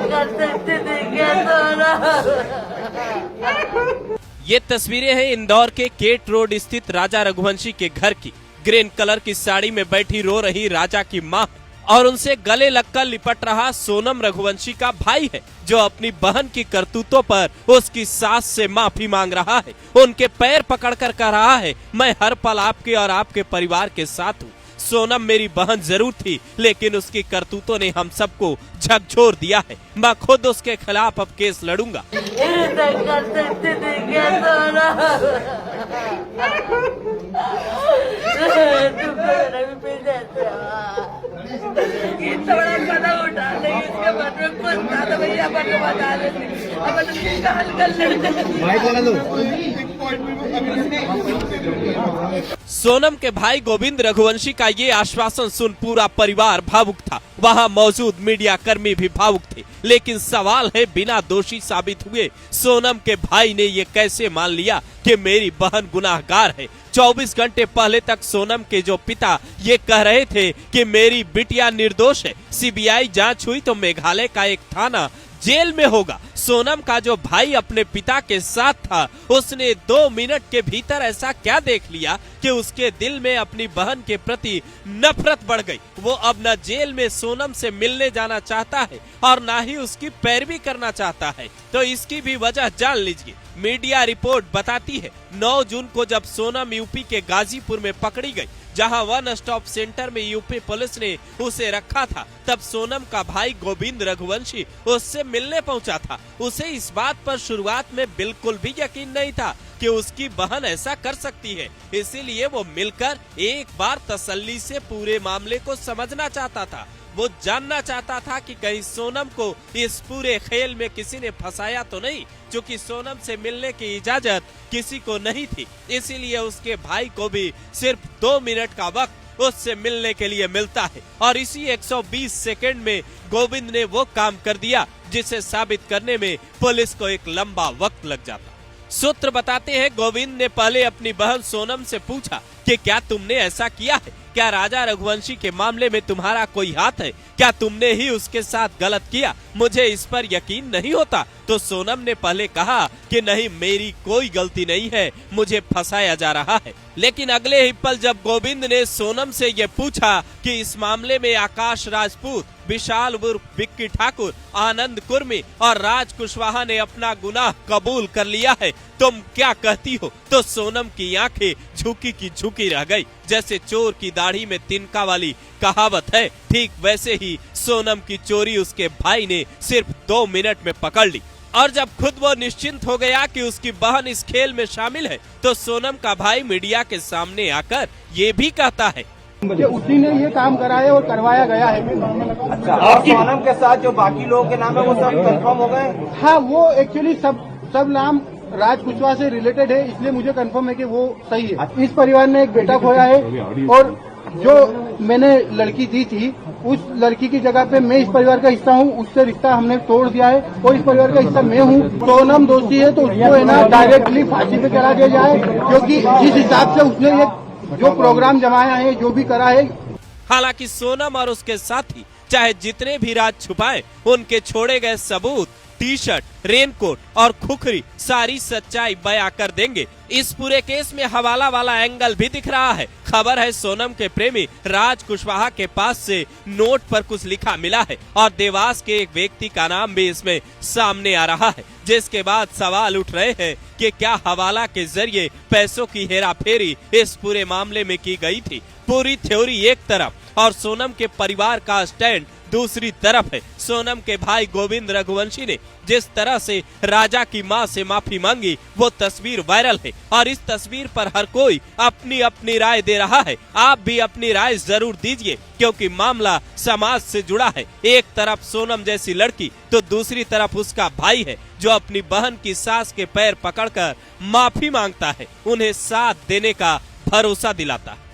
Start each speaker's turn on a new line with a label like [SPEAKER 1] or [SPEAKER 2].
[SPEAKER 1] कर सकते थे क्या
[SPEAKER 2] ये तस्वीरें हैं इंदौर के केट रोड स्थित राजा रघुवंशी के घर की। ग्रीन कलर की साड़ी में बैठी रो रही राजा की मां और उनसे गले लगकर लिपट रहा सोनम रघुवंशी का भाई है, जो अपनी बहन की करतूतों पर उसकी सास से माफी मांग रहा है। उनके पैर पकड़कर कह रहा है, मैं हर पल आपके और आपके परिवार के साथ हूँ। सोनम मेरी बहन जरूर थी, लेकिन उसकी करतूतों ने हम सबको झकझोर दिया है। मैं खुद उसके खिलाफ अब केस लड़ूंगा।
[SPEAKER 1] कर सकते थे क्या इतना बड़ा कदम उठा लेंगे, इसके मन में कुछ था तो भैया अपन को बता देते, अपन इसका हल कर लेते।
[SPEAKER 2] सोनम के भाई गोविंद रघुवंशी का ये आश्वासन सुन पूरा परिवार भावुक था। वहाँ मौजूद मीडिया कर्मी भी भावुक थे। लेकिन सवाल है, बिना दोषी साबित हुए सोनम के भाई ने ये कैसे मान लिया कि मेरी बहन गुनाहगार है। 24 घंटे पहले तक सोनम के जो पिता ये कह रहे थे कि मेरी बिटिया निर्दोष है, सीबीआई जांच हुई तो मेघालय का एक थाना जेल में होगा। सोनम का जो भाई अपने पिता के साथ था, उसने 2 मिनट के भीतर ऐसा क्या देख लिया कि उसके दिल में अपनी बहन के प्रति नफरत बढ़ गई। वो अब न जेल में सोनम से मिलने जाना चाहता है और न ही उसकी पैरवी करना चाहता है। तो इसकी भी वजह जान लीजिए। मीडिया रिपोर्ट बताती है 9 जून को जब सोनम यूपी के गाजीपुर में पकड़ी गई, जहां 1 स्टॉप सेंटर में यूपी पुलिस ने उसे रखा था, तब सोनम का भाई गोविंद रघुवंशी उससे मिलने पहुंचा था। उसे इस बात पर शुरुआत में बिल्कुल भी यकीन नहीं था कि उसकी बहन ऐसा कर सकती है। इसीलिए वो मिलकर एक बार तसल्ली से पूरे मामले को समझना चाहता था। वो जानना चाहता था कि कहीं सोनम को इस पूरे खेल में किसी ने फंसाया तो नहीं, क्योंकि सोनम से मिलने की इजाजत किसी को नहीं थी। इसीलिए उसके भाई को भी सिर्फ 2 मिनट का वक्त उससे मिलने के लिए मिलता है और इसी 120 सेकंड में गोविंद ने वो काम कर दिया जिसे साबित करने में पुलिस को एक लंबा वक्त लग जाता। सूत्र बताते हैं, गोविंद ने पहले अपनी बहन सोनम से पूछा कि क्या तुमने ऐसा किया है? क्या राजा रघुवंशी के मामले में तुम्हारा कोई हाथ है? क्या तुमने ही उसके साथ गलत किया? मुझे इस पर यकीन नहीं होता। तो सोनम ने पहले कहा कि नहीं, मेरी कोई गलती नहीं है, मुझे फंसाया जा रहा है। लेकिन अगले ही पल जब गोविंद ने सोनम से ये पूछा कि इस मामले में आकाश राजपूत, विशाल उर्फ विक्की ठाकुर, आनंद कुर्मी और राज कुशवाहा ने अपना गुनाह कबूल कर लिया है, तुम क्या कहती हो? तो सोनम की आंखें झुकी की झुकी रह गई। जैसे चोर की दाढ़ी में तिनका वाली कहावत है, ठीक वैसे ही सोनम की चोरी उसके भाई ने सिर्फ 2 मिनट में पकड़ ली। और जब खुद वो निश्चिंत हो गया कि उसकी बहन इस खेल में शामिल है, तो सोनम का भाई मीडिया के सामने आकर ये भी कहता है
[SPEAKER 3] कि उसी ने ये काम कराया और करवाया गया है।
[SPEAKER 4] अच्छा, और सोनम के साथ जो बाकी लोगों के नाम है वो सब कंफर्म हो गए?
[SPEAKER 3] हाँ, वो एक्चुअली सब नाम राज कुशवाहा से रिलेटेड है, इसलिए मुझे कंफर्म है कि वो सही है। इस परिवार ने एक बेटा खोया है और जो मैंने लड़की दी थी, उस लड़की की जगह पे मैं इस परिवार का हिस्सा हूँ, उससे रिश्ता हमने तोड़ दिया है और इस परिवार का हिस्सा मैं हूँ। सोनम दोषी है तो उसको है ना डायरेक्टली फांसी पे चढ़ा दिया जाए, क्योंकि जिस हिसाब से उसने ये जो प्रोग्राम जमाया है, जो भी करा है।
[SPEAKER 2] हालांकि सोनम और उसके साथी चाहे जितने भी राज छुपाए, उनके छोड़े गए सबूत, टी-शर्ट, रेनकोट और खुखरी सारी सच्चाई बयां कर देंगे। इस पूरे केस में हवाला वाला एंगल भी दिख रहा है। खबर है सोनम के प्रेमी राज कुशवाहा के पास से नोट पर कुछ लिखा मिला है और देवास के एक व्यक्ति का नाम भी इसमें सामने आ रहा है, जिसके बाद सवाल उठ रहे हैं कि क्या हवाला के जरिए पैसों की हेराफेरी इस पूरे मामले में की गई थी। पूरी थ्योरी एक तरफ और सोनम के परिवार का स्टैंड दूसरी तरफ है। सोनम के भाई गोविंद रघुवंशी ने जिस तरह से राजा की मां से माफी मांगी, वो तस्वीर वायरल है और इस तस्वीर पर हर कोई अपनी अपनी राय दे रहा है। आप भी अपनी राय जरूर दीजिए, क्योंकि मामला समाज से जुड़ा है। एक तरफ सोनम जैसी लड़की तो दूसरी तरफ उसका भाई है, जो अपनी बहन की सास के पैर पकड़कर माफी मांगता है, उन्हें साथ देने का भरोसा दिलाता है।